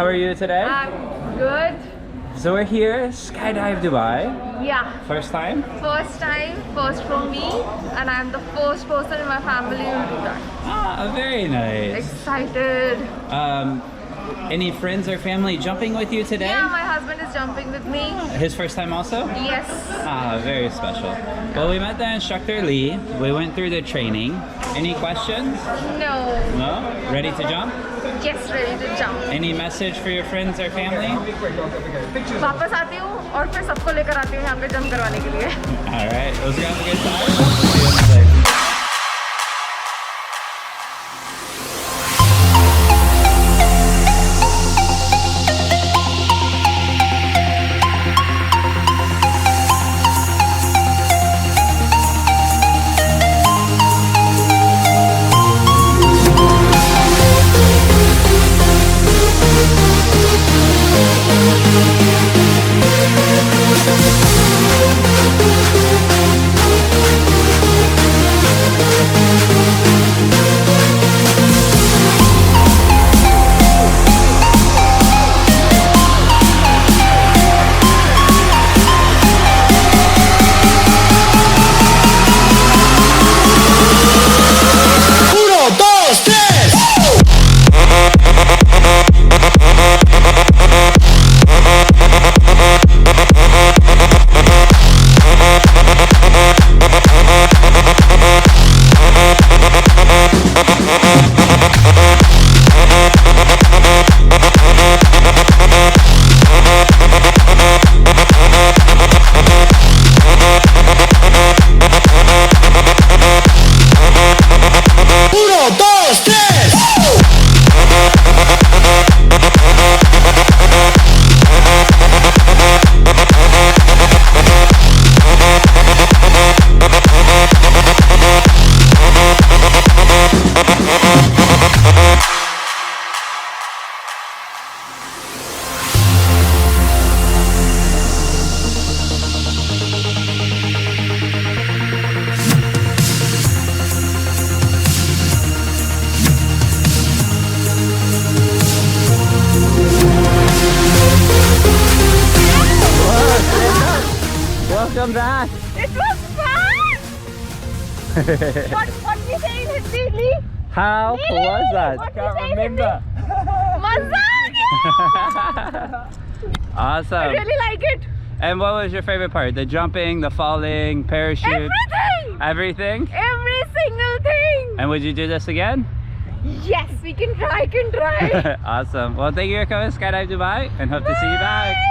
How are you today? I'm good. So we're here, Skydive Dubai. Yeah. First time? First time, first for me, and I'm the first person in my family who will do that. Ah, very nice. Excited. Any friends or family jumping with you today? Yeah, my husband is jumping with me. His first time also? Yes. Ah, very special. Well, we met the instructor Lee. We went through the training. Any questions? No. No? Ready to jump? Yes, ready to jump. Any message for your friends or family? वापस आती हूँ और फिर सबको लेकर आती हूँ यहाँ पे जंप करवाने के लिए. All right. Let's go have a good time. Welcome back. It was fun. what we say in Hindi, Lee? How was that? What we say in Hindi? मजा आ गया. Awesome. I really like it. And what was your favorite part? The jumping, the falling, parachute? Everything. Everything? Every single thing. And would you do this again? Yes, we can try. Awesome. Well, thank you for coming to Skydive Dubai and hope to see you back.